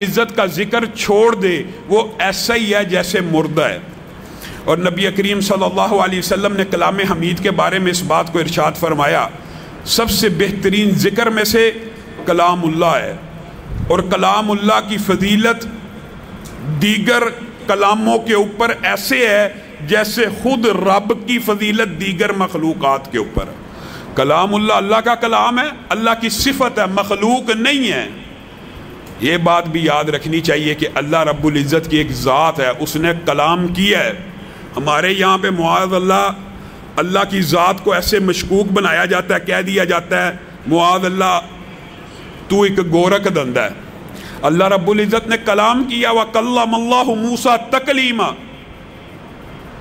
عزت کا ذکر چھوڑ دے وہ ایسا ہی ہے جیسے مردہ ہے۔ اور نبی کریم صلی اللہ علیہ وسلم نے کلام حمید کے بارے میں اس بات کو ارشاد فرمایا، سب سے بہترین ذکر میں سے کلام اللہ ہے، اور کلام اللہ کی فضیلت دیگر کلاموں کے اوپر ایسے ہے جیسے خود رب کی فضیلت دیگر مخلوقات کے اوپر۔ کلام اللہ اللہ کا کلام ہے، اللہ کی صفت ہے، مخلوق نہیں ہے۔ یہ بات بھی یاد رکھنی چاہیے کہ اللہ رب العزت کی ایک ذات ہے، اس نے کلام کیا ہے۔ ہمارے یہاں پہ معاذ اللہ کی ذات کو ایسے مشکوک بنایا جاتا ہے، کہہ دیا جاتا ہے معاذ اللہ تو ایک گورکھ دند ہے۔ اللہ رب العزت نے کلام کیا، وَكَلَّمَ اللَّهُ مُوسَىٰ تَكْلِيمًا،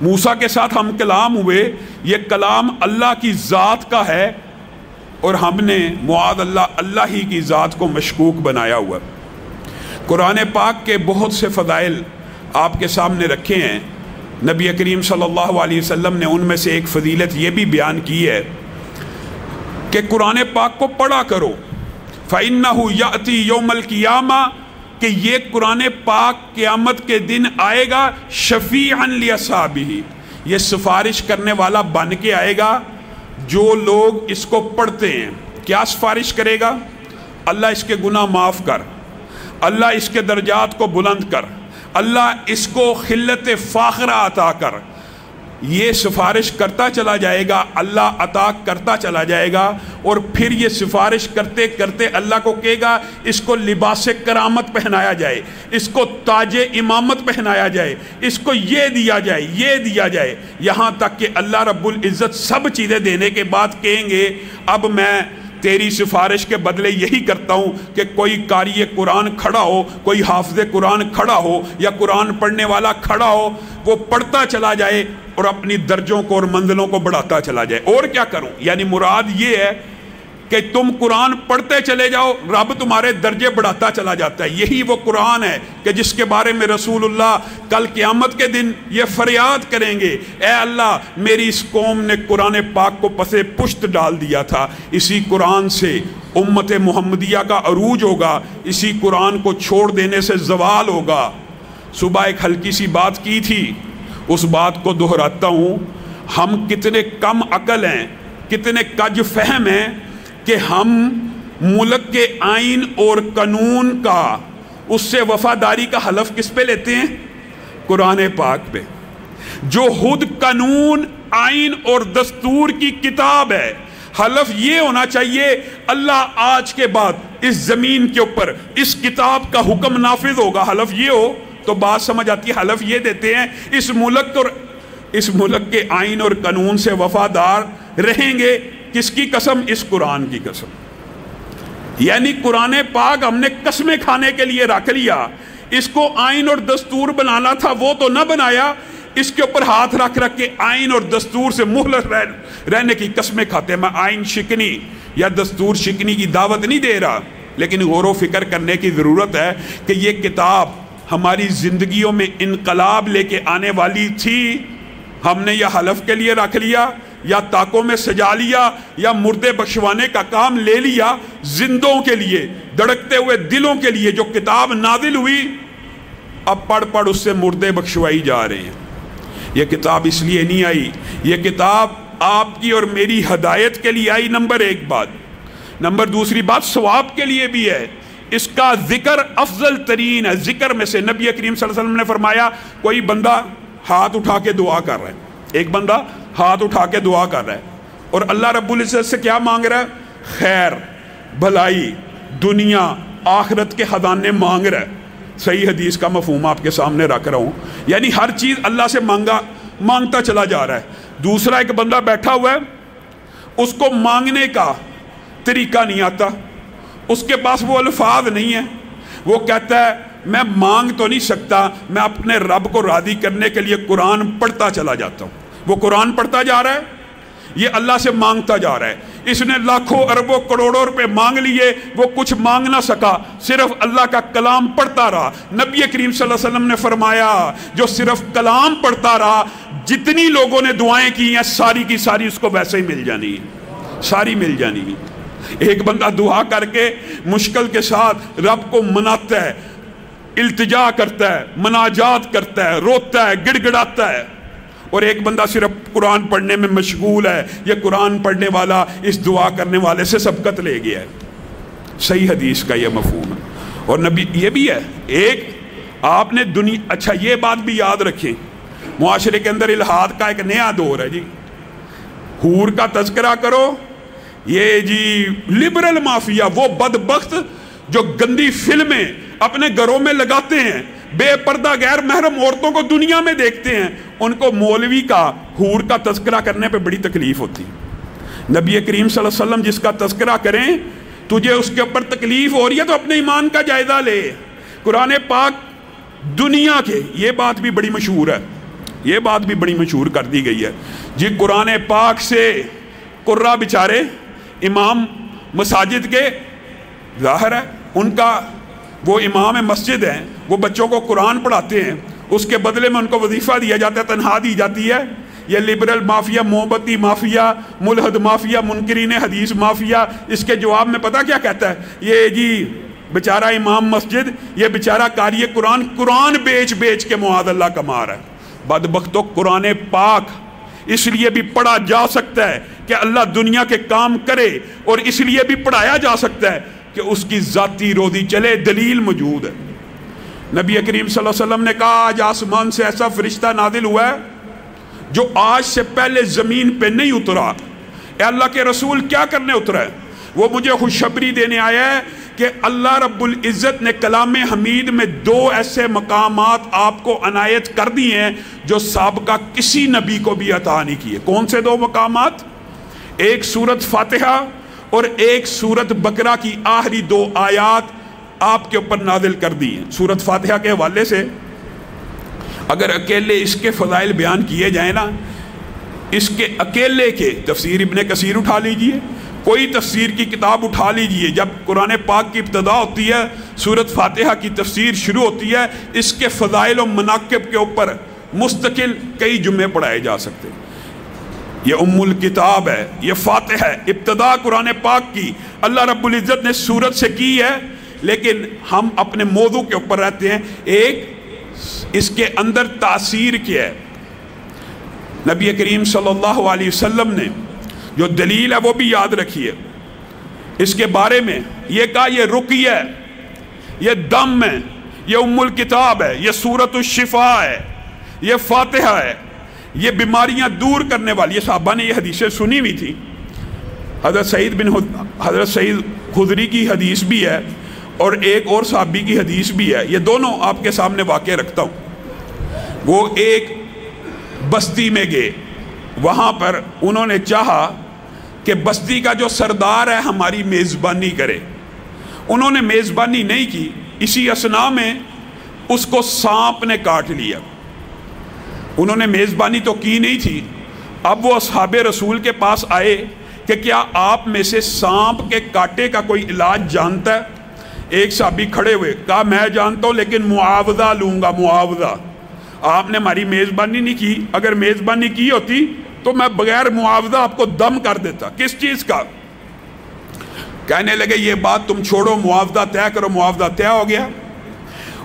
موسیٰ کے ساتھ ہم کلام ہوئے۔ یہ کلام اللہ کی ذات کا ہے، اور ہم نے معاذ اللہ ہی کی ذات کو مشکوک بنایا ہوا۔ قرآن پاک کے بہت سے فضائل آپ کے سامنے رکھے ہیں۔ نبی کریم صلی اللہ علیہ وسلم نے ان میں سے ایک فضیلت یہ بھی بیان کی ہے کہ قرآن پاک کو پڑھا کرو، فَإِنَّهُ يَأْتِي يَوْمَ الْقِيَامَةِ، کہ یہ قرآن پاک قیامت کے دن آئے گا، شفیعاً لِأَصْحَابِهِ، یہ سفارش کرنے والا بن کے آئے گا جو لوگ اس کو پڑھتے ہیں۔ کیا سفارش کرے گا؟ اللہ اس کے گناہ معاف کر، اللہ اس کے درجات کو بلند کر، اللہ اس کو خلت فاخرہ عطا کر۔ یہ سفارش کرتا چلا جائے گا، اللہ عطا کرتا چلا جائے گا، اور پھر یہ سفارش کرتے کرتے اللہ کو کہے گا اس کو لباس کرامت پہنایا جائے، اس کو تاج امامت پہنایا جائے، اس کو یہ دیا جائے، یہ دیا جائے، یہاں تک کہ اللہ رب العزت سب چیزیں دینے کے بعد کہیں گے اب میں تیری سفارش کے بدلے یہی کرتا ہوں کہ کوئی قاری قرآن کھڑا ہو، کوئی حافظ قرآن کھڑا ہو، یا قرآن پڑھنے والا کھڑا ہو، وہ پڑھتا چلا جائے اور اپنی درجوں کو اور منزلوں کو بڑھاتا چلا جائے۔ اور کیا کروں؟ یعنی مراد یہ ہے کہ تم قرآن پڑھتے چلے جاؤ، رب تمہارے درجے بڑھاتا چلا جاتا ہے۔ یہی وہ قرآن ہے کہ جس کے بارے میں رسول اللہ کل قیامت کے دن یہ فریاد کریں گے، اے اللہ میری اس قوم نے قرآن پاک کو پسے پشت ڈال دیا تھا، اسی قرآن سے امت محمدیہ کا عروج ہوگا، اسی قرآن کو چھوڑ دینے سے زوال ہوگا۔ صبح ایک ہلکی سی بات کی تھی، اس بات کو دہراتا ہوں، ہم کتنے کم عقل ہیں، کتنے کج فہم ہیں کہ ہم ملک کے آئین اور قانون کا، اس سے وفاداری کا حلف کس پہ لیتے ہیں؟ قرآن پاک پہ، جو خود قانون، آئین اور دستور کی کتاب ہے۔ حلف یہ ہونا چاہیے اللہ آج کے بعد اس زمین کے اوپر اس کتاب کا حکم نافذ ہوگا۔ حلف یہ ہو تو بات سمجھ آتی ہے۔ حلف یہ دیتے ہیں اس ملک کے آئین اور قانون سے وفادار رہیں گے۔ کس کی قسم؟ اس قرآن کی قسم۔ یعنی قرآن پاک ہم نے قسمیں کھانے کے لیے رکھ لیا، اس کو آئین اور دستور بنانا تھا وہ تو نہ بنایا، اس کے اوپر ہاتھ رکھ کے آئین اور دستور سے مخلص رہنے کی قسمیں کھاتے ہیں۔ میں آئین شکنی یا دستور شکنی کی دعوت نہیں دے رہا، لیکن غور و فکر کرنے کی ضرورت ہے کہ یہ کتاب ہماری زندگیوں میں انقلاب لے کے آنے والی تھی، ہم نے یہ حلف کے لیے رکھ لیا، یا تاکوں میں سجا لیا، یا مردے بخشوانے کا کام لے لیا۔ زندوں کے لیے، دھڑکتے ہوئے دلوں کے لیے جو کتاب نازل ہوئی، اب پڑھ پڑھ اس سے مردے بخشوائی جا رہے ہیں۔ یہ کتاب اس لیے نہیں آئی، یہ کتاب آپ کی اور میری ہدایت کے لیے آئی، نمبر ایک بات۔ نمبر دوسری بات ثواب کے لیے بھی ہے، اس کا ذکر افضل ترین ہے۔ ذکر میں سے نبی کریم صلی اللہ علیہ وسلم نے فرمایا، کوئی بندہ ہاتھ اٹھا کے دعا کر رہا ہے، ایک بندہ ہاتھ اٹھا کے دعا کر رہا ہے، اور اللہ رب العزت سے کیا مانگ رہا ہے؟ خیر، بھلائی، دنیا آخرت کے خزانے مانگ رہا ہے۔ صحیح حدیث کا مفہوم آپ کے سامنے رکھ رہا ہوں، یعنی ہر چیز اللہ سے مانگتا چلا جا رہا ہے۔ دوسرا ایک بندہ بیٹھا ہوا ہے، اس کو مانگنے کا طریقہ نہیں آتا، اس کے پاس وہ الفاظ نہیں ہے، وہ کہتا ہے میں مانگ تو نہیں سکتا، میں اپنے رب کو راضی کرنے کے لیے قرآن پڑھتا چلا جاتا ہوں۔ وہ قرآن پڑھتا جا رہا ہے، یہ اللہ سے مانگتا جا رہا ہے۔ اس نے لاکھوں اربوں کروڑوں روپے مانگ لیے، وہ کچھ مانگ نہ سکا، صرف اللہ کا کلام پڑھتا رہا۔ نبی کریم صلی اللہ علیہ وسلم نے فرمایا جو صرف کلام پڑھتا رہا، جتنی لوگوں نے دعائیں کی ہیں ساری کی ساری اس کو ویسے ہی مل جانی ہے، ساری مل جانی ہے۔ ایک بندہ دعا کر کے مشکل کے ساتھ رب کو مناتا ہے، التجا کرتا ہے، مناجات کرتا ہے، روتا ہے، گڑ گڑاتا ہے، اور ایک بندہ صرف قرآن پڑھنے میں مشغول ہے، یہ قرآن پڑھنے والا اس دعا کرنے والے سے سبقت لے گیا ہے۔ صحیح حدیث کا یہ مفہوم ہے۔ اور نبی یہ بھی ہے، ایک آپ نے اچھا یہ بات بھی یاد رکھیں، معاشرے کے اندر الہاد کا ایک نیا دور ہے جی، حور کا تذکرہ کرو، یہ جی لبرل مافیا، وہ بدبخت جو گندی فلمیں اپنے گھروں میں لگاتے ہیں، بے پردہ غیر محرم عورتوں کو دنیا میں دیکھتے ہیں، ان کو مولوی کا حور کا تذکرہ کرنے پہ بڑی تکلیف ہوتی ہے۔ نبی کریم صلی اللہ علیہ وسلم جس کا تذکرہ کریں، تجھے اس کے اوپر تکلیف ہو رہی ہے تو اپنے ایمان کا جائزہ لے۔ قرآن پاک دنیا کے، یہ بات بھی بڑی مشہور ہے، یہ بات بھی بڑی مشہور کر دی گئی ہے جی، قرآن پاک سے قرہ بیچارے امام مساجد کے، ظاہر ہے ان کا وہ امام مسجد ہیں، وہ بچوں کو قرآن پڑھاتے ہیں، اس کے بدلے میں ان کو وظیفہ دیا جاتا ہے، تنخواہ دی جاتی ہے۔ یہ لبرل مافیا، محبتی مافیا، ملحد مافیا، منکرین حدیث مافیا، اس کے جواب میں پتہ کیا کہتا ہے؟ یہ جی بیچارہ امام مسجد، یہ بیچارہ قاری قرآن بیچ بیچ کے معاذ اللہ کما رہا ہے۔ بدبختو، قرآن پاک اس لیے بھی پڑھا جا سکتا ہے کہ اللہ دنیا کے کام کرے، اور اس لیے بھی پڑھایا جا سکتا ہے کہ اس کی ذاتی روزی چلے، دلیل موجود ہے۔ نبی کریم صلی اللہ علیہ وسلم نے کہا آج آسمان سے ایسا فرشتہ نازل ہوا ہے جو آج سے پہلے زمین پہ نہیں اترا۔ اے اللہ کے رسول کیا کرنے اترا ہے؟ وہ مجھے خوشخبری دینے آیا ہے کہ اللہ رب العزت نے کلام حمید میں 2 ایسے مقامات آپ کو عنایت کر دی ہیں جو سابقہ کسی نبی کو بھی عطا نہیں کیے۔ کون سے 2 مقامات؟ ایک سورت فاتحہ اور ایک سورت بقرہ کی آخری 2 آیات آپ کے اوپر نازل کر دی ہیں۔ سورت فاتحہ کے حوالے سے اگر اکیلے اس کے فضائل بیان کیے جائیں نا، اس کے اکیلے کے تفسیر ابن کثیر اٹھا لیجئے، کوئی تفسیر کی کتاب اٹھا لیجئے، جب قرآن پاک کی ابتدا ہوتی ہے، سورت فاتحہ کی تفسیر شروع ہوتی ہے، اس کے فضائل و مناقب کے اوپر مستقل کئی جمعے پڑھائے جا سکتے ہیں۔ یہ ام الکتاب ہے، یہ فاتحہ ہے، ابتدا قرآن پاک کی اللہ رب العزت نے سورت سے کی ہے، لیکن ہم اپنے موضوع کے اوپر رہتے ہیں۔ ایک اس کے اندر تاثیر کیا ہے، نبی کریم صلی اللہ علیہ وسلم نے جو دلیل ہے وہ بھی یاد رکھیے، اس کے بارے میں یہ کہا یہ رقیہ ہے، یہ دم ہے، یہ ام الکتاب ہے، یہ سورۃ الشفاء ہے، یہ فاتحہ ہے، یہ بیماریاں دور کرنے والی۔ یہ صحابہ نے یہ حدیثیں سنی ہوئی تھی، حضرت سعید خدری کی حدیث بھی ہے اور ایک اور صحابی کی حدیث بھی ہے، یہ دونوں آپ کے سامنے واقع رکھتا ہوں۔ وہ ایک بستی میں گئے، وہاں پر انہوں نے چاہا کہ بستی کا جو سردار ہے ہماری میزبانی کرے۔ انہوں نے میزبانی نہیں کی، اسی اثناء میں اس کو سانپ نے کاٹ لیا۔ انہوں نے میزبانی تو کی نہیں تھی، اب وہ اصحاب رسول کے پاس آئے کہ کیا آپ میں سے سانپ کے کاٹے کا کوئی علاج جانتا ہے؟ ایک صحابی کھڑے ہوئے، کہا میں جانتا ہوں لیکن معاوضہ لوں گا، معاوضہ۔ آپ نے ہماری میزبانی نہیں کی، اگر میزبانی کی ہوتی تو میں بغیر معاوضہ آپ کو دم کر دیتا۔ کس چیز کا؟ کہنے لگے یہ بات تم چھوڑو، معاوضہ طے کرو۔ معاوضہ طے ہو گیا۔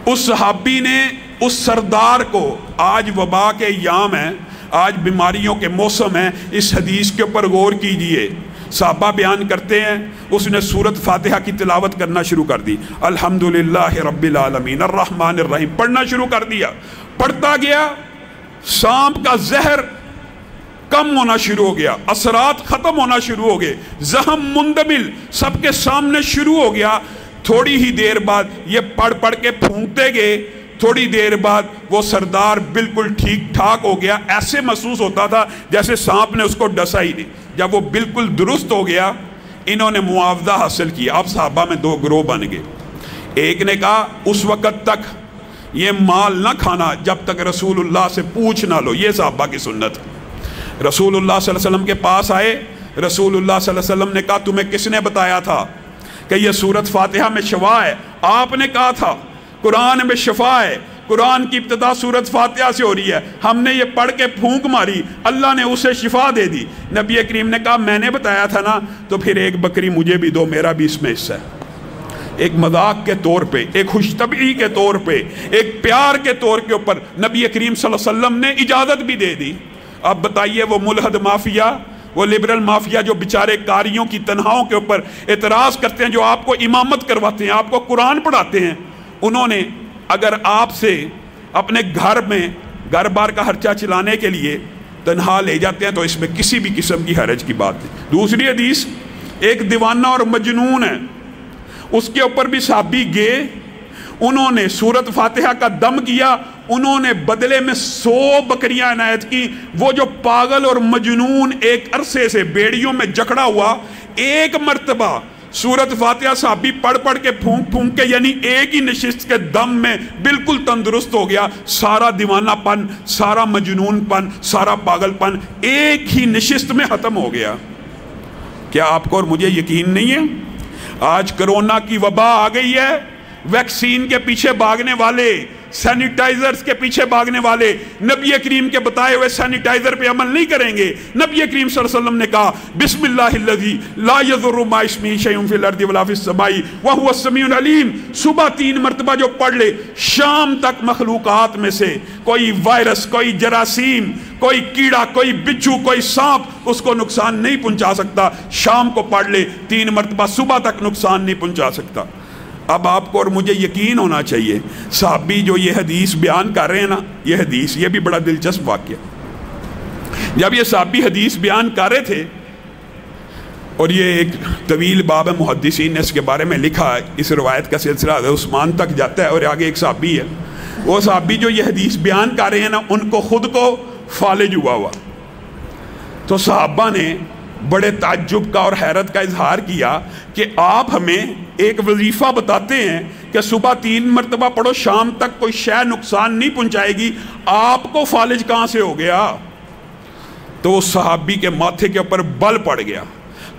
اس صحابی نے اس سردار کو، آج وبا کے ایام ہیں، آج بیماریوں کے موسم ہیں، اس حدیث کے اوپر غور کیجئے۔ صحابہ بیان کرتے ہیں اس نے سورت فاتحہ کی تلاوت کرنا شروع کر دی، الحمدللہ رب العالمین الرحمن الرحیم پڑھنا شروع کر دیا۔ پڑھتا گیا، سانپ کا زہر کم ہونا شروع ہو گیا، اثرات ختم ہونا شروع ہو گئے، زخم مندمل سب کے سامنے شروع ہو گیا۔ تھوڑی ہی دیر بعد یہ پڑھ پڑھ کے پھونکتے گئے، تھوڑی دیر بعد وہ سردار بالکل ٹھیک ٹھاک ہو گیا، ایسے محسوس ہوتا تھا جیسے سانپ نے اس کو ڈسا ہی نہیں۔ جب وہ بالکل درست ہو گیا، انہوں نے معاوضہ حاصل کیا۔ اب صحابہ میں 2 گروہ بن گئے۔ ایک نے کہا اس وقت تک یہ مال نہ کھانا جب تک رسول اللہ سے پوچھ نہ لو، یہ صحابہ کی سنت۔ رسول اللہ صلی اللہ علیہ وسلم کے پاس آئے، رسول اللہ صلی اللہ علیہ وسلم نے کہا تمہیں کس نے بتایا تھا کہ یہ سورت فاتحہ میں شفا ہے؟ آپ نے کہا تھا قرآن میں شفا ہے، قرآن کی ابتدا سورت فاتحہ سے ہو رہی ہے، ہم نے یہ پڑھ کے پھونک ماری، اللہ نے اسے شفا دے دی۔ نبی کریم نے کہا میں نے بتایا تھا نا، تو پھر ایک بکری مجھے بھی دو، میرا بھی اس میں حصہ ہے۔ ایک مذاق کے طور پہ، ایک خوش طبعی کے طور پہ، ایک پیار کے طور کے اوپر نبی کریم صلی اللہ علیہ وسلم نے اجازت بھی دے دی۔ اب بتائیے وہ ملحد مافیا، وہ لبرل مافیا جو بیچارے قاریوں کی تنہاؤں کے اوپر اعتراض کرتے ہیں، جو آپ کو امامت کرواتے ہیں، آپ کو قرآن پڑھاتے ہیں، انہوں نے اگر آپ سے اپنے گھر میں گھر بار کا خرچہ چلانے کے لیے تنہا لے جاتے ہیں تو اس میں کسی بھی قسم کی حرج کی بات نہیں۔ دوسری حدیث، ایک دیوانہ اور مجنون ہے، اس کے اوپر بھی صحابی گئے، انہوں نے سورت فاتحہ کا دم کیا، انہوں نے بدلے میں 100 بکریاں عنایت کی۔ وہ جو پاگل اور مجنون ایک عرصے سے بیڑیوں میں جکڑا ہوا، ایک مرتبہ سورت فاتحہ صحابی پڑھ پڑھ کے پھونک پھونک کے، یعنی ایک ہی نشست کے دم میں بالکل تندرست ہو گیا۔ سارا دیوانہ پن، سارا مجنون پن، سارا پاگل پن ایک ہی نشست میں ختم ہو گیا۔ کیا آپ کو اور مجھے یقین نہیں ہے؟ آج کرونا کی وبا آ گئی ہے، ویکسین کے پیچھے بھاگنے والے، سینیٹائزرز کے پیچھے بھاگنے والے نبی کریم کے بتائے ہوئے سینیٹائزر پہ عمل نہیں کریں گے۔ نبی کریم صلی اللہ علیہ وسلم نے کہا بسم اللہ الذی لا یضر مع اسمہ شیء فی الارض ولا فی السماء وہو السمیع العلیم۔ صبح 3 مرتبہ جو پڑھ لے، شام تک مخلوقات میں سے کوئی وائرس، کوئی جراثیم، کوئی کیڑا، کوئی بچھو، کوئی سانپ اس کو نقصان نہیں پہنچا سکتا۔ شام کو پڑھ لے 3 مرتبہ، صبح تک نقصان نہیں پہنچا سکتا۔ اب آپ کو اور مجھے یقین ہونا چاہیے، صحابی جو یہ حدیث بیان کر رہے ہیں نا، یہ حدیث، یہ بھی بڑا دلچسپ واقعہ، جب یہ صحابی حدیث بیان کر رہے تھے، اور یہ ایک طویل باب ہے، محدثین نے اس کے بارے میں لکھا ہے، اس روایت کا سلسلہ حضرت عثمان تک جاتا ہے، اور آگے ایک صحابی ہے، وہ صحابی جو یہ حدیث بیان کر رہے ہیں نا، ان کو خود کو فالج ہوا۔ تو صحابہ نے بڑے تعجب کا اور حیرت کا اظہار کیا کہ آپ ہمیں ایک وظیفہ بتاتے ہیں کہ صبح 3 مرتبہ پڑھو، شام تک کوئی شے نقصان نہیں پہنچائے گی، آپ کو فالج کہاں سے ہو گیا؟ تو اس صحابی کے ماتھے کے اوپر بل پڑ گیا۔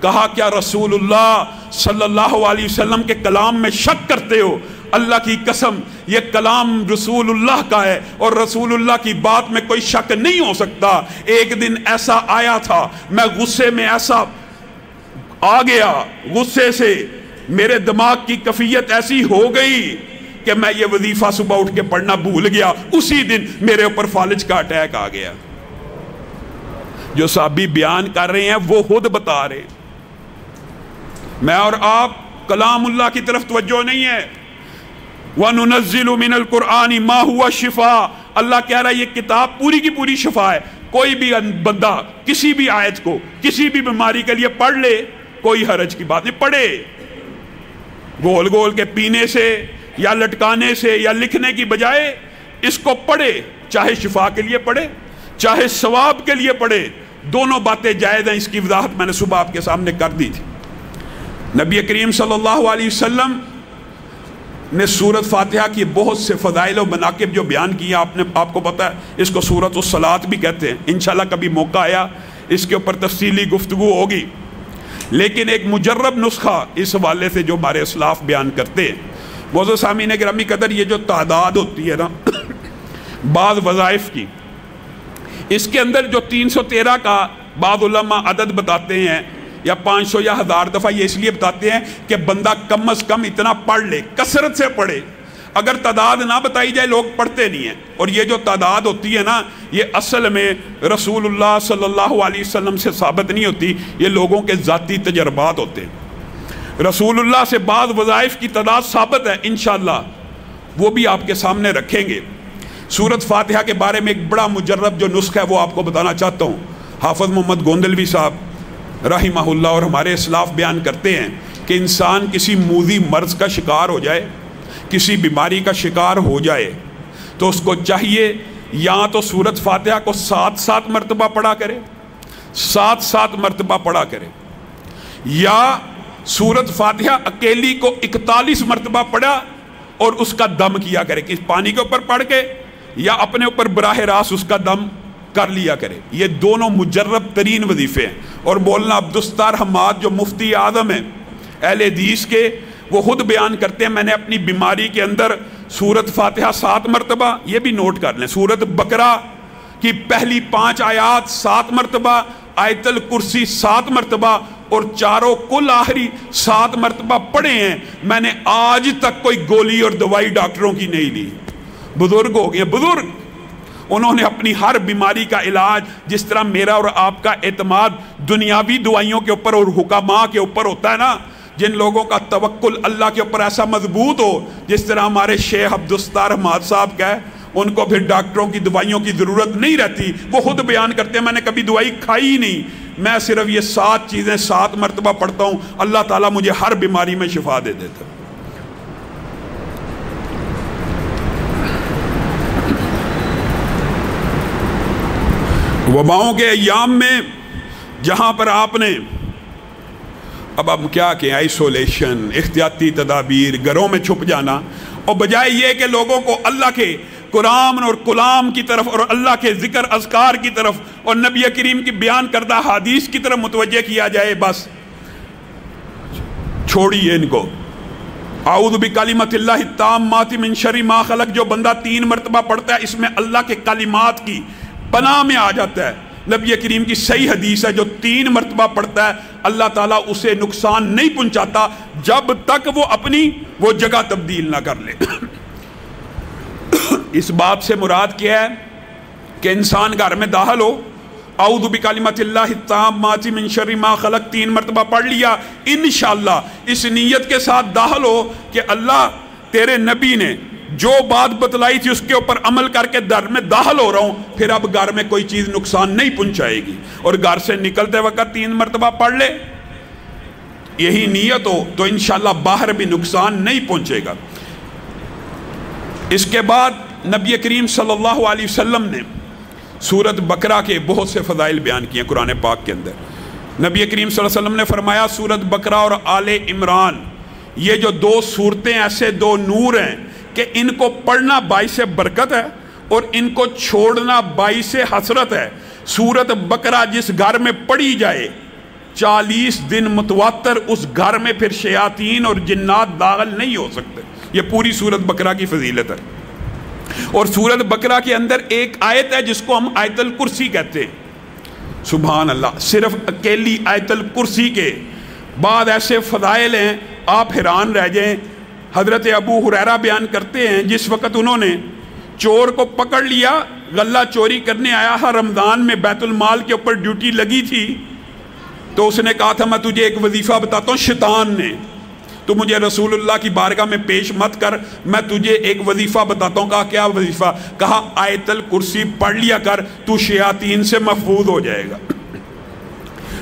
کہا کیا رسول اللہ صلی اللہ علیہ وسلم کے کلام میں شک کرتے ہو؟ اللہ کی قسم یہ کلام رسول اللہ کا ہے، اور رسول اللہ کی بات میں کوئی شک نہیں ہو سکتا۔ ایک دن ایسا آیا تھا، میں غصے میں ایسا آ گیا، غصے سے میرے دماغ کی کیفیت ایسی ہو گئی کہ میں یہ وظیفہ صبح اٹھ کے پڑھنا بھول گیا، اسی دن میرے اوپر فالج کا اٹیک آ گیا۔ جو صحابی بیان کر رہے ہیں وہ خود بتا رہے ہیں، میں اور آپ کلام اللہ کی طرف توجہ نہیں ہے۔ وَنُنَزِّلُ مِنَ الْقُرْآنِ مَا هُوَ شِفَاء، اللہ کہہ رہا ہے یہ کتاب پوری کی پوری شفا ہے۔ کوئی بھی بندہ کسی بھی آیت کو کسی بھی بیماری کے لیے پڑھ لے، کوئی حرج کی بات نہیں، پڑھے، گول گول کے پینے سے یا لٹکانے سے یا لکھنے کی بجائے اس کو پڑھے، چاہے شفا کے لیے پڑھے چاہے ثواب کے لیے پڑھے، دونوں باتیں جائز ہیں۔ اس کی وضاحت میں نے صبح آپ کے سامنے کر دی تھی۔ نبی کریم صلی اللہ علیہ وسلم نے سورت فاتحہ کی بہت سے فضائل و مناقب جو بیان کیا، آپ کو پتہ ہے اس کو سورت الصلاۃ بھی کہتے ہیں۔ انشاءاللہ کبھی موقع آیا اس کے اوپر تفصیلی گفتگو ہوگی، لیکن ایک مجرب نسخہ اس حوالے سے جو ہمارے اسلاف بیان کرتے ہیں۔ معزز سامعین گرامی قدر، یہ جو تعداد ہوتی ہے نا بعض وظائف کی، اس کے اندر جو 313 کا بعض علماء عدد بتاتے ہیں، یا 500 یا 1000 دفعہ، یہ اس لیے بتاتے ہیں کہ بندہ کم از کم اتنا پڑھ لے، کثرت سے پڑھے۔ اگر تعداد نہ بتائی جائے لوگ پڑھتے نہیں ہیں، اور یہ جو تعداد ہوتی ہے نا، یہ اصل میں رسول اللہ صلی اللہ علیہ وسلم سے ثابت نہیں ہوتی، یہ لوگوں کے ذاتی تجربات ہوتے ہیں۔ رسول اللہ سے بعض وظائف کی تعداد ثابت ہے، انشاءاللہ وہ بھی آپ کے سامنے رکھیں گے۔ سورت فاتحہ کے بارے میں ایک بڑا مجرب جو نسخہ ہے وہ آپ کو بتانا چاہتا ہوں۔ حافظ محمد گوندلوی صاحب رحمہ اللہ اور ہمارے اسلاف بیان کرتے ہیں کہ انسان کسی موذی مرض کا شکار ہو جائے، کسی بیماری کا شکار ہو جائے، تو اس کو چاہیے یا تو سورت فاتحہ کو 7 مرتبہ پڑھا کرے، 7 مرتبہ پڑھا کرے، یا سورت فاتحہ اکیلی کو 41 مرتبہ پڑھا اور اس کا دم کیا کرے، کہ پانی کے اوپر پڑھ کے یا اپنے اوپر براہ راست اس کا دم کر لیا کرے۔ یہ دونوں مجرب ترین وظیفے ہیں۔ اور مولانا عبدالستار حماد جو مفتی اعظم ہیں اہل حدیث کے، وہ خود بیان کرتے ہیں میں نے اپنی بیماری کے اندر سورت فاتحہ 7 مرتبہ، یہ بھی نوٹ کر لیں، سورت بقرہ کی پہلی 5 آیات 7 مرتبہ، آیت الکرسی 7 مرتبہ، اور چاروں کل آخری 7 مرتبہ پڑھے ہیں، میں نے آج تک کوئی گولی اور دوائی ڈاکٹروں کی نہیں لی۔ بزرگ ہو گئے، بزرگ، انہوں نے اپنی ہر بیماری کا علاج، جس طرح میرا اور آپ کا اعتماد دنیاوی دوائیوں کے اوپر اور حکماء کے اوپر ہوتا ہے نا، جن لوگوں کا توکل اللہ کے اوپر ایسا مضبوط ہو، جس طرح ہمارے شیخ عبدالستار حماد صاحب کا ہے، ان کو پھر ڈاکٹروں کی دوائیوں کی ضرورت نہیں رہتی۔ وہ خود بیان کرتے ہیں میں نے کبھی دوائی کھائی ہی نہیں، میں صرف یہ 7 چیزیں 7 مرتبہ پڑھتا ہوں، اللہ تعالیٰ مجھے ہر بیماری میں شفا دے دیتا ہے۔ وباؤں کے ایام میں جہاں پر آپ نے اب کیا کہ آئسولیشن، احتیاطی تدابیر، گھروں میں چھپ جانا، اور بجائے یہ کہ لوگوں کو اللہ کے قرآن اور کلام کی طرف اور اللہ کے ذکر اذکار کی طرف اور نبی کریم کی بیان کردہ حدیث کی طرف متوجہ کیا جائے، بس چھوڑیے ان کو۔ اعوذ بکلمۃ اللہ التامات من شر ما خلق، جو بندہ 3 مرتبہ پڑھتا ہے اس میں اللہ کے کلمات کی پناہ میں آ جاتا ہے۔ نبی کریم کی صحیح حدیث ہے، جو 3 مرتبہ پڑھتا ہے اللہ تعالیٰ اسے نقصان نہیں پہنچاتا جب تک وہ اپنی وہ جگہ تبدیل نہ کر لے۔ اس بات سے مراد کیا ہے کہ انسان گھر میں داخل ہو، اعوذ بکلمۃ اللہ التامات من شر ما خلق 3 مرتبہ پڑھ لیا، انشاءاللہ اس نیت کے ساتھ داخل ہو کہ اللہ تیرے نبی نے جو بات بتلائی تھی اس کے اوپر عمل کر کے گھر میں داخل ہو رہا ہوں، پھر اب گھر میں کوئی چیز نقصان نہیں پہنچائے گی، اور گھر سے نکلتے وقت 3 مرتبہ پڑھ لے، یہی نیت ہو تو انشاءاللہ باہر بھی نقصان نہیں پہنچے گا۔ اس کے بعد نبی کریم صلی اللہ علیہ وسلم نے سورت بقرہ کے بہت سے فضائل بیان کیے ہیں قرآن پاک کے اندر۔ نبی کریم صلی اللہ علیہ وسلم نے فرمایا سورت بقرہ اور آل عمران یہ جو 2 صورتیں ایسے 2 نور ہیں کہ ان کو پڑھنا باعث برکت ہے اور ان کو چھوڑنا باعث حسرت ہے۔ سورت بقرہ جس گھر میں پڑھی جائے 40 دن متواتر اس گھر میں پھر شیاطین اور جنات داخل نہیں ہو سکتے۔ یہ پوری سورت بقرہ کی فضیلت ہے۔ اور سورت بقرہ کے اندر ایک آیت ہے جس کو ہم آیت الکرسی کہتے ہیں۔ سبحان اللہ، صرف اکیلی آیت الکرسی کے بعد ایسے فضائل ہیں آپ حیران رہ جائیں۔ حضرت ابو ہریرہ بیان کرتے ہیں جس وقت انہوں نے چور کو پکڑ لیا، غلہ چوری کرنے آیا تھا، رمضان میں بیت المال کے اوپر ڈیوٹی لگی تھی، تو اس نے کہا تھا میں تجھے ایک وظیفہ بتاتا ہوں، شیطان نے تو مجھے رسول اللہ کی بارگاہ میں پیش مت کر، میں تجھے ایک وظیفہ بتاتا ہوں۔ کہا کیا وظیفہ؟ کہا آیت الکرسی پڑھ لیا کر، تو شیاطین سے محفوظ ہو جائے گا۔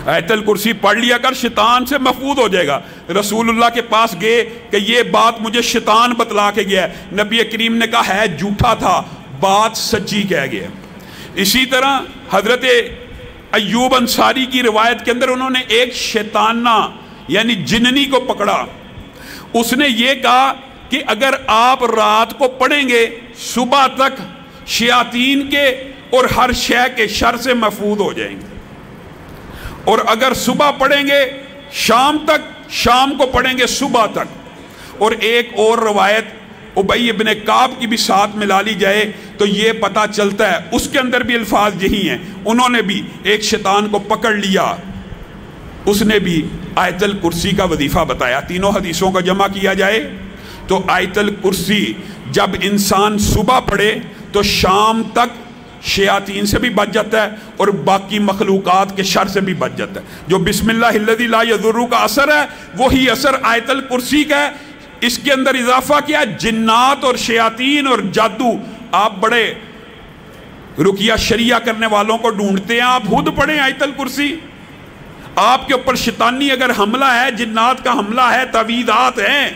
آیت الکرسی پڑھ لیا کر، شیطان سے محفوظ ہو جائے گا۔ رسول اللہ کے پاس گئے کہ یہ بات مجھے شیطان بتلا کے گیا ہے۔ نبی کریم نے کہا ہے جھوٹا تھا، بات سچی کہہ گیا۔ اسی طرح حضرت ایوب انصاری کی روایت کے اندر انہوں نے ایک شیطانہ یعنی جننی کو پکڑا، اس نے یہ کہا کہ اگر آپ رات کو پڑھیں گے صبح تک شیاطین کے اور ہر شے کے شر سے محفوظ ہو جائیں گے، اور اگر صبح پڑھیں گے شام تک، شام کو پڑھیں گے صبح تک۔ اور ایک اور روایت ابی ابن کعب کی بھی ساتھ ملا لی جائے تو یہ پتہ چلتا ہے اس کے اندر بھی الفاظ یہی ہیں۔ انہوں نے بھی ایک شیطان کو پکڑ لیا، اس نے بھی آیت الکرسی کا وظیفہ بتایا۔ تینوں حدیثوں کا جمع کیا جائے تو آیت الکرسی جب انسان صبح پڑھے تو شام تک شیاطین سے بھی بچ جاتا ہے اور باقی مخلوقات کے شر سے بھی بچ جاتا ہے۔ جو بسم اللہ الذی لا یضر کا اثر ہے وہی اثر آیت الکرسی کا ہے۔ اس کے اندر اضافہ کیا، جنات اور شیاطین اور جادو۔ آپ بڑے رقیہ شریعہ کرنے والوں کو ڈھونڈتے ہیں، آپ خود پڑھیں آیت الکرسی۔ آپ کے اوپر شیطانی اگر حملہ ہے، جنات کا حملہ ہے، تعویذات ہیں،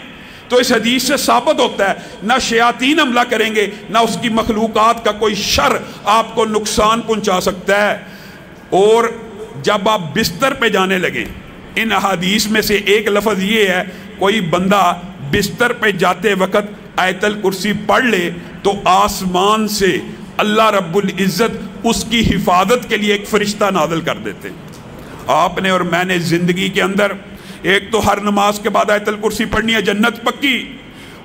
تو اس حدیث سے ثابت ہوتا ہے نہ شیاطین حملہ کریں گے، نہ اس کی مخلوقات کا کوئی شر آپ کو نقصان پہنچا سکتا ہے۔ اور جب آپ بستر پہ جانے لگیں، ان احادیث میں سے ایک لفظ یہ ہے کوئی بندہ بستر پہ جاتے وقت آیت الکرسی پڑھ لے تو آسمان سے اللہ رب العزت اس کی حفاظت کے لیے ایک فرشتہ نازل کر دیتے ہیں۔ آپ نے اور میں نے زندگی کے اندر ایک تو ہر نماز کے بعد آیت الکرسی پڑھنی ہے، جنت پکی۔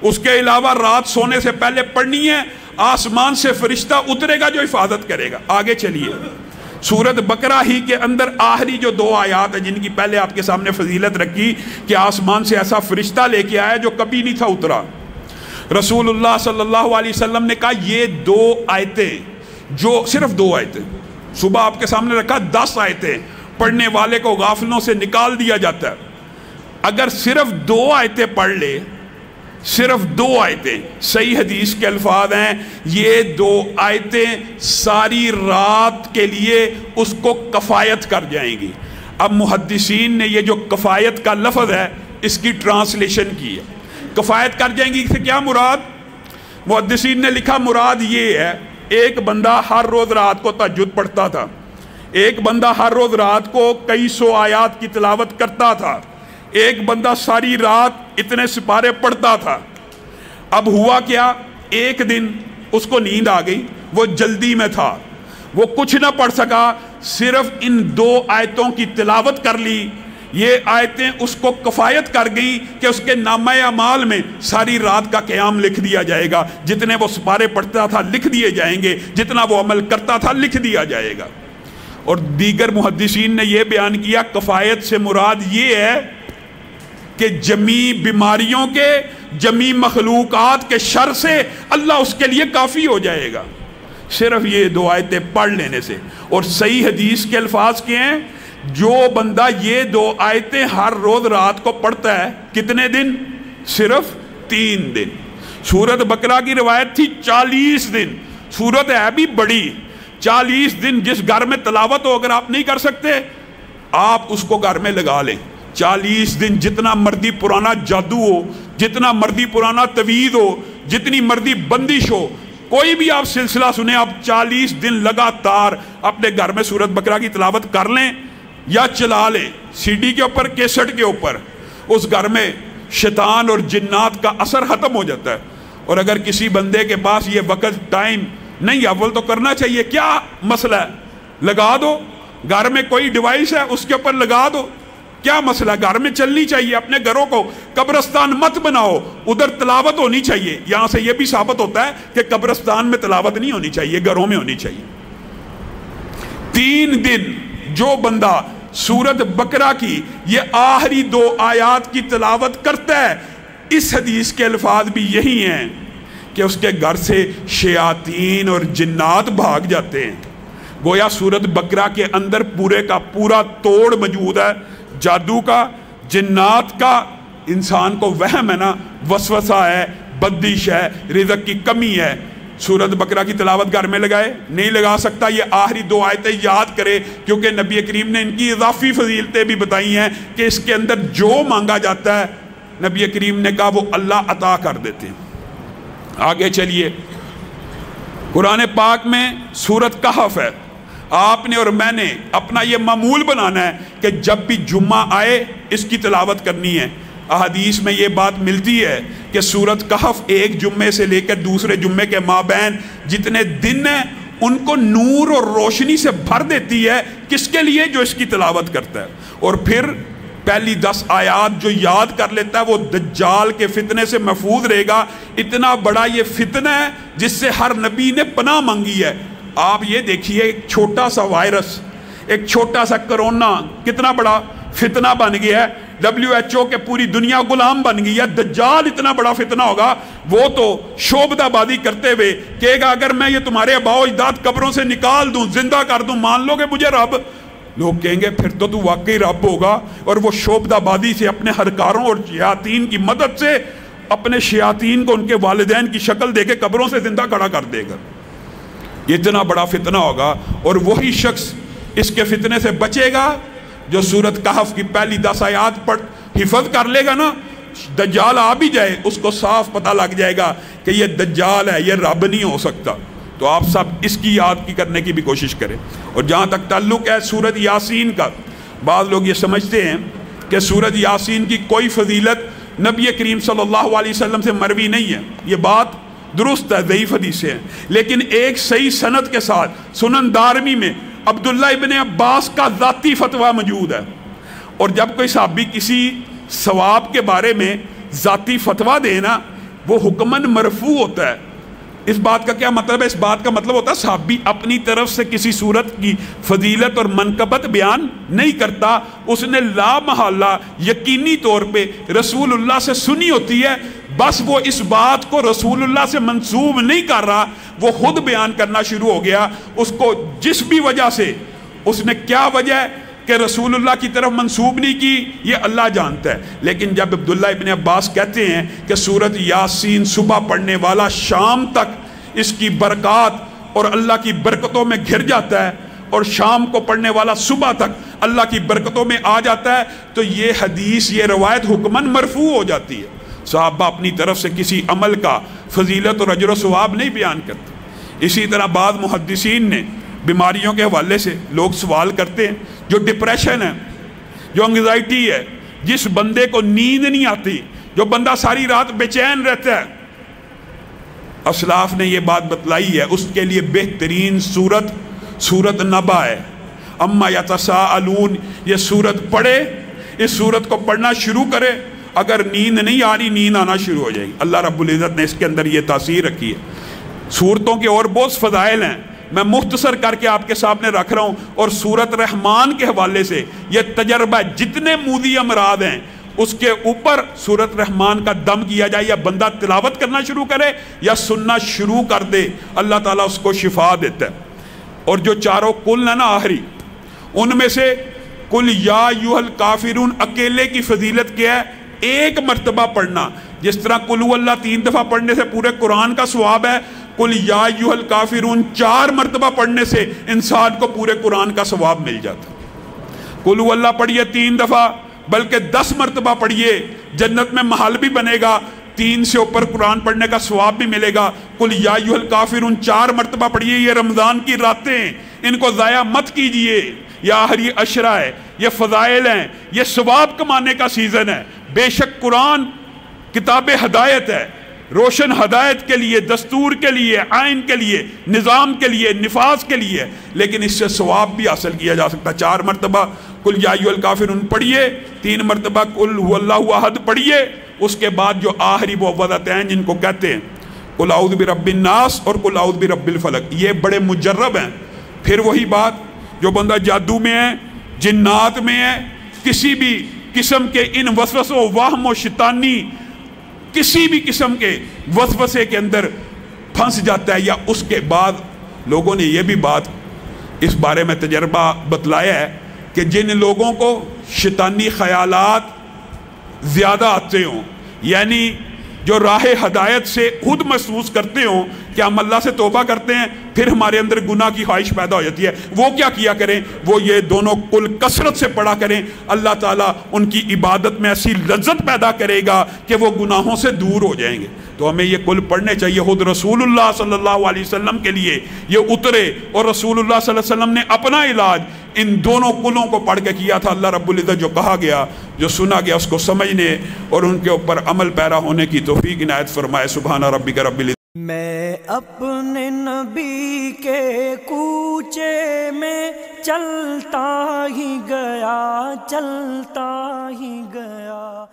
اس کے علاوہ رات سونے سے پہلے پڑھنی ہے، آسمان سے فرشتہ اترے گا جو حفاظت کرے گا۔ آگے چلیے، سورت بقرہ ہی کے اندر آخری جو 2 آیات ہیں جن کی پہلے آپ کے سامنے فضیلت رکھی کہ آسمان سے ایسا فرشتہ لے کے آیا جو کبھی نہیں تھا اترا. رسول اللہ صلی اللہ علیہ وسلم نے کہا یہ 2 آیتیں، جو صرف 2 آیتیں صبح آپ کے سامنے رکھا 10 آیتیں پڑھنے والے کو غافلوں سے نکال دیا جاتا ہے. اگر صرف 2 آیتیں پڑھ لے، صرف 2 آیتیں، صحیح حدیث کے الفاظ ہیں یہ 2 آیتیں ساری رات کے لیے اس کو کفایت کر جائیں گی. اب محدثین نے یہ جو کفایت کا لفظ ہے اس کی ٹرانسلیشن کی ہے. کفایت کر جائیں گی، اس سے کیا مراد؟ محدثین نے لکھا مراد یہ ہے ایک بندہ ہر روز رات کو تہجد پڑھتا تھا، ایک بندہ ہر روز رات کو کئی 100 آیات کی تلاوت کرتا تھا، ایک بندہ ساری رات اتنے سپارے پڑھتا تھا. اب ہوا کیا، ایک دن اس کو نیند آ گئی، وہ جلدی میں تھا، وہ کچھ نہ پڑھ سکا، صرف ان 2 آیتوں کی تلاوت کر لی. یہ آیتیں اس کو کفایت کر گئیں کہ اس کے نامہ اعمال میں ساری رات کا قیام لکھ دیا جائے گا. جتنے وہ سپارے پڑھتا تھا لکھ دیے جائیں گے، جتنا وہ عمل کرتا تھا لکھ دیا جائے گا. اور دیگر محدثین نے یہ بیان کیا کفایت سے مراد یہ ہے کہ جمیع بیماریوں کے، جمیع مخلوقات کے شر سے اللہ اس کے لیے کافی ہو جائے گا صرف یہ 2 آیتیں پڑھ لینے سے. اور صحیح حدیث کے الفاظ کیا ہیں؟ جو بندہ یہ 2 آیتیں ہر روز رات کو پڑھتا ہے، کتنے دن؟ صرف 3 دن. سورت بقرہ کی روایت تھی 40 دن، سورت ہے بھی بڑی. 40 دن جس گھر میں تلاوت ہو، اگر آپ نہیں کر سکتے آپ اس کو گھر میں لگا لیں. 40 دن جتنا مرضی پرانا جادو ہو، جتنا مرضی پرانا تویز ہو، جتنی مرضی بندش ہو، کوئی بھی آپ سلسلہ سنیں، آپ 40 دن لگاتار اپنے گھر میں سورت بقرہ کی تلاوت کر لیں یا چلا لیں سی ڈی کے اوپر، کیسٹ کے اوپر. اس گھر میں شیطان اور جنات کا اثر ختم ہو جاتا ہے. اور اگر کسی بندے کے پاس یہ وقت ٹائم نہیں، اول تو کرنا چاہیے. کیا مسئلہ ہے؟ لگا دو. گھر میں کوئی ڈیوائس ہے اس کے اوپر لگا دو، کیا مسئلہ؟ گھر میں چلنی چاہیے. اپنے گھروں کو قبرستان مت بناؤ، ادھر تلاوت ہونی چاہیے. یہاں سے یہ بھی ثابت ہوتا ہے کہ قبرستان میں تلاوت نہیں ہونی چاہیے، گھروں میں ہونی چاہیے. 3 دن جو بندہ سورت بقرہ کی یہ آخری 2 آیات کی تلاوت کرتا ہے، اس حدیث کے الفاظ بھی یہی ہیں کہ اس کے گھر سے شیاطین اور جنات بھاگ جاتے ہیں. گویا سورت بقرہ کے اندر پورے کا پورا توڑ موجود ہے، جادو کا، جنات کا. انسان کو وہم ہے نا، وسوسہ ہے، بدش ہے، رزق کی کمی ہے. سورت بقرہ کی تلاوت گھر میں لگائے، نہیں لگا سکتا، یہ آخری 2 آیتیں یاد کرے، کیونکہ نبی کریم نے ان کی اضافی فضیلتیں بھی بتائی ہیں کہ اس کے اندر جو مانگا جاتا ہے نبی کریم نے کہا وہ اللہ عطا کر دیتے ہیں. آگے چلیے، قرآن پاک میں سورت کہف ہے. آپ نے اور میں نے اپنا یہ معمول بنانا ہے کہ جب بھی جمعہ آئے اس کی تلاوت کرنی ہے. احادیث میں یہ بات ملتی ہے کہ سورت کہف ایک جمعے سے لے کر دوسرے جمعے کے مابین جتنے دن ہیں ان کو نور اور روشنی سے بھر دیتی ہے. کس کے لیے؟ جو اس کی تلاوت کرتا ہے. اور پھر پہلی 10 آیات جو یاد کر لیتا ہے وہ دجال کے فتنے سے محفوظ رہے گا. اتنا بڑا یہ فتنہ ہے جس سے ہر نبی نے پناہ مانگی ہے. آپ یہ دیکھیے، ایک چھوٹا سا وائرس، ایک چھوٹا سا کرونا کتنا بڑا فتنہ بن گیا ہے. WHO کے پوری دنیا غلام بن گئی ہے. دجال اتنا بڑا فتنہ ہوگا، وہ تو شعبدہ بازی کرتے ہوئے کہے گا اگر میں یہ تمہارے آباء و اجداد قبروں سے نکال دوں، زندہ کر دوں، مان لو گے مجھے رب؟ لوگ کہیں گے پھر تو واقعی رب ہوگا. اور وہ شعبدہ بازی سے اپنے ہرکاروں اور شیاطین کی مدد سے اپنے شیاطین کو ان کے والدین کی شکل دے کے قبروں سے زندہ کھڑا کر دے گا. یہ اتنا بڑا فتنہ ہوگا. اور وہی شخص اس کے فتنے سے بچے گا جو سورت کہف کی پہلی 10 آیات پڑھ حفظ کر لے گا نا. دجال آ بھی جائے اس کو صاف پتہ لگ جائے گا کہ یہ دجال ہے، یہ رب نہیں ہو سکتا. تو آپ سب اس کی یاد کی کرنے کی بھی کوشش کریں. اور جہاں تک تعلق ہے سورت یاسین کا، بعض لوگ یہ سمجھتے ہیں کہ سورت یاسین کی کوئی فضیلت نبی کریم صلی اللہ علیہ وسلم سے مروی نہیں ہے. یہ بات درست ہے، ضعیف حدیث ہے، لیکن ایک صحیح سند کے ساتھ سنن دارمی میں عبداللہ ابن عباس کا ذاتی فتویٰ موجود ہے. اور جب کوئی صحابی کسی ثواب کے بارے میں ذاتی فتویٰ دینا وہ حکماً مرفوع ہوتا ہے. اس بات کا کیا مطلب ہے؟ اس بات کا مطلب ہوتا ہے صحابی اپنی طرف سے کسی صورت کی فضیلت اور منقبت بیان نہیں کرتا، اس نے لا محالہ یقینی طور پہ رسول اللہ سے سنی ہوتی ہے، بس وہ اس بات کو رسول اللہ سے منسوب نہیں کر رہا، وہ خود بیان کرنا شروع ہو گیا۔ اس کو جس بھی وجہ سے، اس نے کیا وجہ ہے کہ رسول اللہ کی طرف منسوب نہیں کی، یہ اللہ جانتا ہے۔ لیکن جب عبداللہ ابن عباس کہتے ہیں کہ سورۃ یاسین صبح پڑھنے والا شام تک اس کی برکات اور اللہ کی برکتوں میں گھر جاتا ہے، اور شام کو پڑھنے والا صبح تک اللہ کی برکتوں میں آ جاتا ہے، تو یہ حدیث، یہ روایت حکماً مرفوع ہو جاتی ہے۔ صحابہ اپنی طرف سے کسی عمل کا فضیلت اور اجر و ثواب نہیں بیان کرتے۔ اسی طرح بعض محدثین نے بیماریوں کے حوالے سے لوگ سوال کرتے ہیں، جو ڈپریشن ہے، جو انگزائٹی ہے، جس بندے کو نیند نہیں آتی، جو بندہ ساری رات بے چین رہتا ہے، اسلاف نے یہ بات بتلائی ہے، اس کے لیے بہترین سورت نبا ہے، اما یتساءلون، یہ سورت پڑھے، اس سورت کو پڑھنا شروع کرے، اگر نیند نہیں آ رہی، نیند آنا شروع ہو جائے گی۔ اللہ رب العزت نے اس کے اندر یہ تاثیر رکھی ہے۔ سورتوں کے اور بہت فضائل ہیں، میں مختصر کر کے آپ کے سامنے رکھ رہا ہوں، اور سورت رحمان کے حوالے سے یہ تجربہ ہے، جتنے موذی امراض ہیں اس کے اوپر سورت رحمان کا دم کیا جائے، یا بندہ تلاوت کرنا شروع کرے یا سننا شروع کر دے، اللہ تعالیٰ اس کو شفا دیتا ہے۔ اور جو چاروں کل ہیں نا آخری، ان میں سے کل یا ایھا الکافرون اکیلے کی فضیلت کیا ہے؟ ایک مرتبہ پڑھنا، جس طرح قل ھو اللہ 3 دفعہ پڑھنے سے پورے قرآن کا ثواب ہے، قل یا ایھا الکافرون 4 مرتبہ پڑھنے سے انسان کو پورے قرآن کا ثواب مل جاتا۔ قل ھو اللہ پڑھیے 3 دفعہ، بلکہ 10 مرتبہ پڑھیے، جنت میں محل بھی بنے گا، 3 سے اوپر قرآن پڑھنے کا ثواب بھی ملے گا۔ قل یا ایھا الکافرون 4 مرتبہ پڑھیے، یہ رمضان کی راتیں، ان کو ضائع مت کیجئے، یہ آخری عشرہ ہے، یہ فضائل ہیں، یہ ثواب کمانے کا سیزن ہے۔ بے شک قرآن کتاب ہدایت ہے، روشن ہدایت کے لیے، دستور کے لیے، آئین کے لیے، نظام کے لیے، نفاذ کے لیے، لیکن اس سے ثواب بھی حاصل کیا جا سکتا ہے۔ 4 مرتبہ قل یا ایھا الکافرون پڑھیے، 3 مرتبہ قل ھو اللہ احد پڑھیے، اس کے بعد جو آخری معوذتین جن کو کہتے ہیں قل اعوذ برب الناس اور قل اعوذ برب الفلق، یہ بڑے مجرب ہیں۔ پھر وہی بات، جو بندہ جادو میں ہے، جنات میں ہے، کسی بھی قسم کے ان وسوسوں، وہم و شیطانی کسی بھی قسم کے وسوسے کے اندر پھنس جاتا ہے، یا اس کے بعد لوگوں نے یہ بھی بات اس بارے میں تجربہ بتلایا ہے کہ جن لوگوں کو شیطانی خیالات زیادہ آتے ہوں، یعنی جو راہ ہدایت سے خود محسوس کرتے ہوں کہ ہم اللہ سے توبہ کرتے ہیں، پھر ہمارے اندر گناہ کی خواہش پیدا ہو جاتی ہے، وہ کیا کیا کریں؟ وہ یہ دونوں کل کثرت سے پڑھا کریں، اللہ تعالیٰ ان کی عبادت میں ایسی لذت پیدا کرے گا کہ وہ گناہوں سے دور ہو جائیں گے۔ تو ہمیں یہ کل پڑھنے چاہیے۔ خود رسول اللہ صلی اللہ علیہ وسلم کے لیے یہ اترے، اور رسول اللہ صلی اللہ علیہ وسلم نے اپنا علاج ان دونوں کلوں کو پڑھ کے کیا تھا۔ اللہ رب العزت جو کہا گیا، جو سنا گیا، اس کو سمجھنے اور ان کے اوپر عمل پیرا ہونے کی توفیق عنایت فرمائے۔ سبحان ربک رب العزت۔ میں اپنے نبی کے کوچے میں چلتا ہی گیا، چلتا ہی گیا۔